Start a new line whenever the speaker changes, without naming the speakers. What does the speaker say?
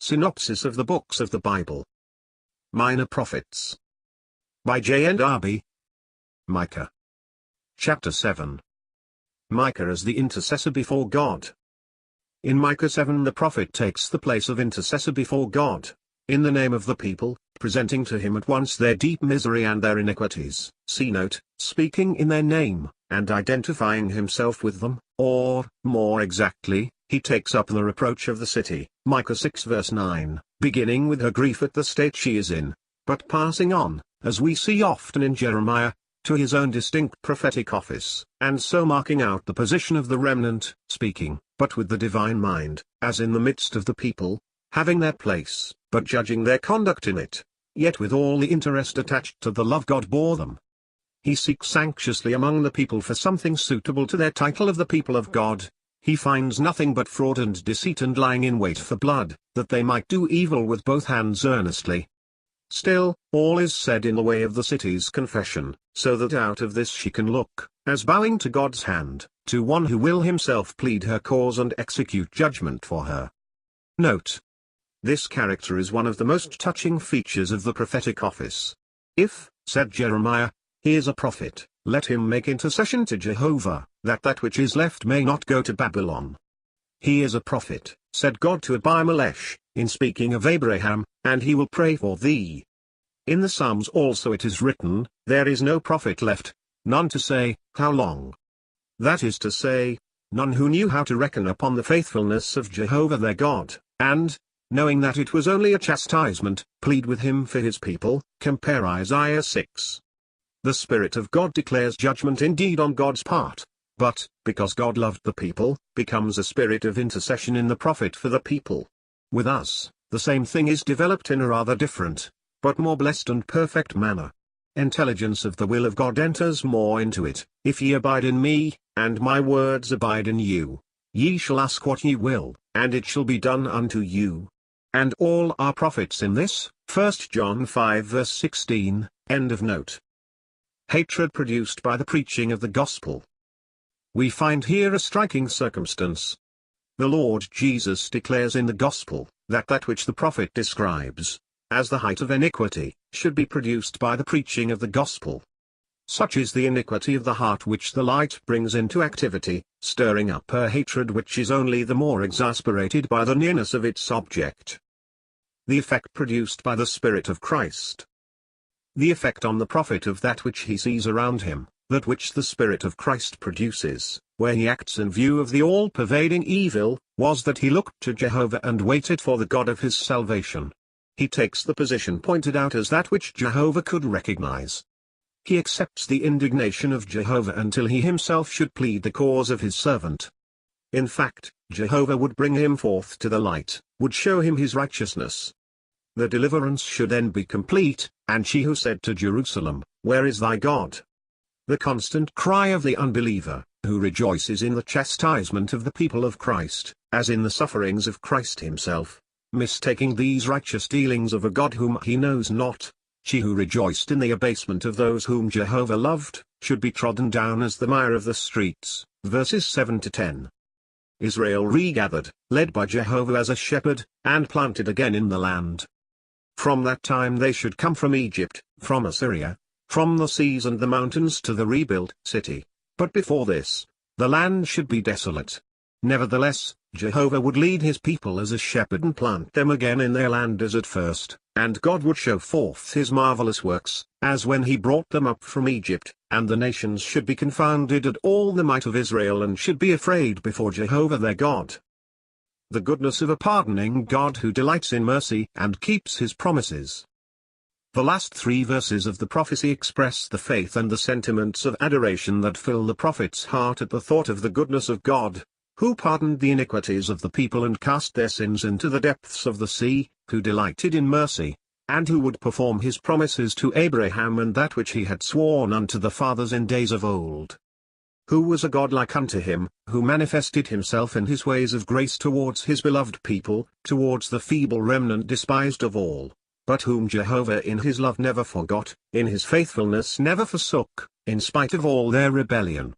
Synopsis of the Books of the Bible. Minor Prophets. By JND Darby. Micah. Chapter 7. Micah as the intercessor before God. In Micah 7 the prophet takes the place of intercessor before God, in the name of the people, presenting to him at once their deep misery and their iniquities, see note, speaking in their name, and identifying himself with them, or, more exactly, he takes up the reproach of the city, Micah 6 verse 9, beginning with her grief at the state she is in, but passing on, as we see often in Jeremiah, to his own distinct prophetic office, and so marking out the position of the remnant, speaking, but with the divine mind, as in the midst of the people, having their place, but judging their conduct in it, yet with all the interest attached to the love God bore them. He seeks anxiously among the people for something suitable to their title of the people of God. He finds nothing but fraud and deceit and lying in wait for blood, that they might do evil with both hands earnestly. Still, all is said in the way of the city's confession, so that out of this she can look, as bowing to God's hand, to one who will himself plead her cause and execute judgment for her. Note. This character is one of the most touching features of the prophetic office. If, said Jeremiah, he is a prophet, let him make intercession to Jehovah, that which is left may not go to Babylon. He is a prophet, said God to Abimelech, in speaking of Abraham, and he will pray for thee. In the Psalms also it is written, there is no prophet left, none to say, how long? That is to say, none who knew how to reckon upon the faithfulness of Jehovah their God, and, knowing that it was only a chastisement, plead with him for his people, compare Isaiah 6. The Spirit of God declares judgment indeed on God's part, but, because God loved the people, becomes a spirit of intercession in the prophet for the people. With us, the same thing is developed in a rather different, but more blessed and perfect manner. Intelligence of the will of God enters more into it. If ye abide in me, and my words abide in you, ye shall ask what ye will, and it shall be done unto you. And all are prophets in this, 1 John 5 verse 16, end of note. Hatred produced by the preaching of the gospel. We find here a striking circumstance. The Lord Jesus declares in the gospel, that which the prophet describes, as the height of iniquity, should be produced by the preaching of the gospel. Such is the iniquity of the heart which the light brings into activity, stirring up her hatred which is only the more exasperated by the nearness of its object. The effect produced by the Spirit of Christ. The effect on the prophet of that which he sees around him, that which the Spirit of Christ produces, where he acts in view of the all-pervading evil, was that he looked to Jehovah and waited for the God of his salvation. He takes the position pointed out as that which Jehovah could recognize. He accepts the indignation of Jehovah until he himself should plead the cause of his servant. In fact, Jehovah would bring him forth to the light, would show him his righteousness. The deliverance should then be complete, and she who said to Jerusalem, where is thy God? The constant cry of the unbeliever, who rejoices in the chastisement of the people of Christ, as in the sufferings of Christ himself, mistaking these righteous dealings of a God whom he knows not, she who rejoiced in the abasement of those whom Jehovah loved, should be trodden down as the mire of the streets, verses 7 to 10. Israel regathered, led by Jehovah as a shepherd, and planted again in the land. From that time they should come from Egypt, from Assyria, from the seas and the mountains to the rebuilt city. But before this, the land should be desolate. Nevertheless, Jehovah would lead his people as a shepherd and plant them again in their land as at first, and God would show forth his marvelous works, as when he brought them up from Egypt, and the nations should be confounded at all the might of Israel and should be afraid before Jehovah their God. The goodness of a pardoning God who delights in mercy and keeps his promises. The last 3 verses of the prophecy express the faith and the sentiments of adoration that fill the prophet's heart at the thought of the goodness of God, who pardoned the iniquities of the people and cast their sins into the depths of the sea, who delighted in mercy, and who would perform his promises to Abraham and that which he had sworn unto the fathers in days of old. Who was a God like unto him, who manifested himself in his ways of grace towards his beloved people, towards the feeble remnant despised of all, but whom Jehovah in his love never forgot, in his faithfulness never forsook, in spite of all their rebellion.